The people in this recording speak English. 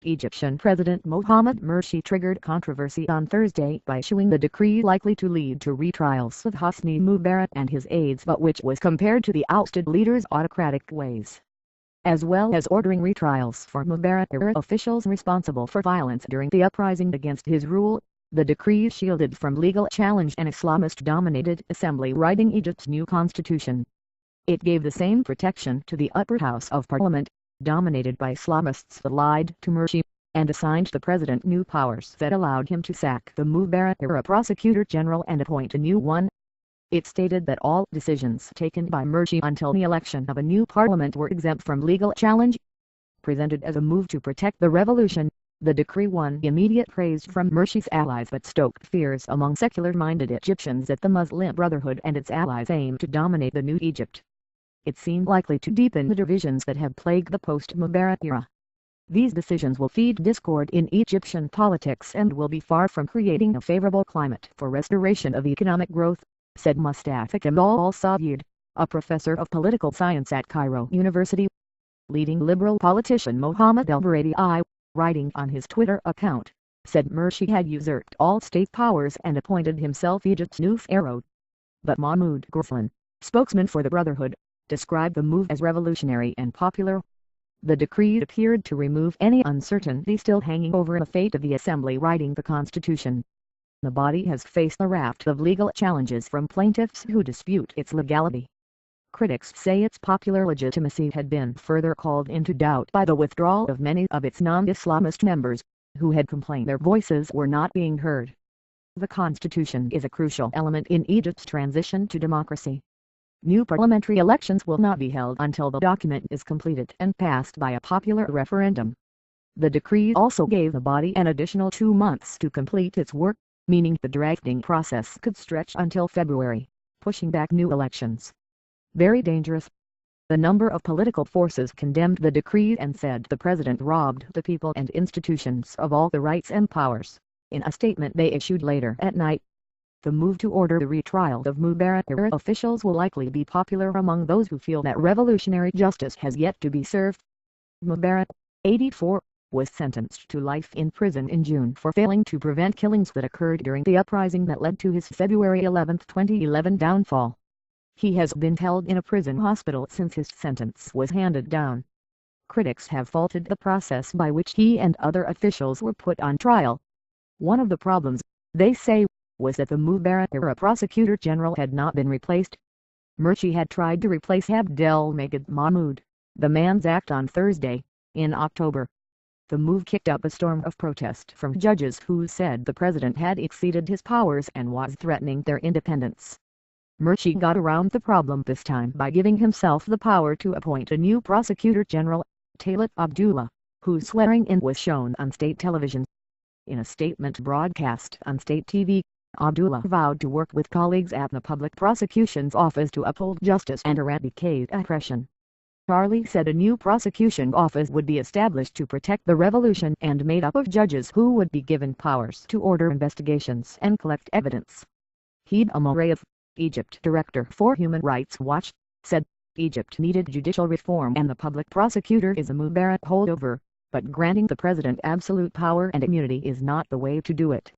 Egyptian President Mohamed Mursi triggered controversy on Thursday by issuing the decree likely to lead to retrials of Hosni Mubarak and his aides, but which was compared to the ousted leader's autocratic ways, as well as ordering retrials for Mubarak-era officials responsible for violence during the uprising against his rule. The decree shielded from legal challenge an Islamist-dominated assembly writing Egypt's new constitution. It gave the same protection to the upper house of parliament, dominated by Islamists that lied to Mursi, and assigned the president new powers that allowed him to sack the Mubarak-era prosecutor general and appoint a new one. It stated that all decisions taken by Mursi until the election of a new parliament were exempt from legal challenge. Presented as a move to protect the revolution, the decree won immediate praise from Mursi's allies but stoked fears among secular-minded Egyptians that the Muslim Brotherhood and its allies aim to dominate the new Egypt. It seemed likely to deepen the divisions that have plagued the post-Mubarak era. These decisions will feed discord in Egyptian politics and will be far from creating a favorable climate for restoration of economic growth, said Mustafa Kemal al-Sayed, a professor of political science at Cairo University. Leading liberal politician Mohammed el-Baradei, writing on his Twitter account, said Mursi had usurped all state powers and appointed himself Egypt's new pharaoh. But Mahmoud Ghazlan, spokesman for the Brotherhood, described the move as revolutionary and popular. The decree appeared to remove any uncertainty still hanging over the fate of the assembly writing the constitution. The body has faced a raft of legal challenges from plaintiffs who dispute its legality. Critics say its popular legitimacy had been further called into doubt by the withdrawal of many of its non-Islamist members, who had complained their voices were not being heard. The constitution is a crucial element in Egypt's transition to democracy. New parliamentary elections will not be held until the document is completed and passed by a popular referendum. The decree also gave the body an additional 2 months to complete its work, meaning the drafting process could stretch until February, pushing back new elections. Very dangerous. A number of political forces condemned the decree and said the president robbed the people and institutions of all the rights and powers, in a statement they issued later at night. The move to order the retrial of Mubarak-era officials will likely be popular among those who feel that revolutionary justice has yet to be served. Mubarak, 84, was sentenced to life in prison in June for failing to prevent killings that occurred during the uprising that led to his February 11, 2011 downfall. He has been held in a prison hospital since his sentence was handed down. Critics have faulted the process by which he and other officials were put on trial. One of the problems, they say, was that the Mubarak-era prosecutor general had not been replaced. Mursi had tried to replace Abdelmajid Mahmoud, the Man's Act on Thursday, in October. The move kicked up a storm of protest from judges who said the president had exceeded his powers and was threatening their independence. Mursi got around the problem this time by giving himself the power to appoint a new prosecutor general, Talat Abdullah, whose swearing-in was shown on state television. In a statement broadcast on state TV, Abdullah vowed to work with colleagues at the Public Prosecution's Office to uphold justice and eradicate oppression. Charlie said a new prosecution office would be established to protect the revolution and made up of judges who would be given powers to order investigations and collect evidence. Heed Amorayev, Egypt Director for Human Rights Watch, said, Egypt needed judicial reform and the public prosecutor is a Mubarak holdover, but granting the president absolute power and immunity is not the way to do it.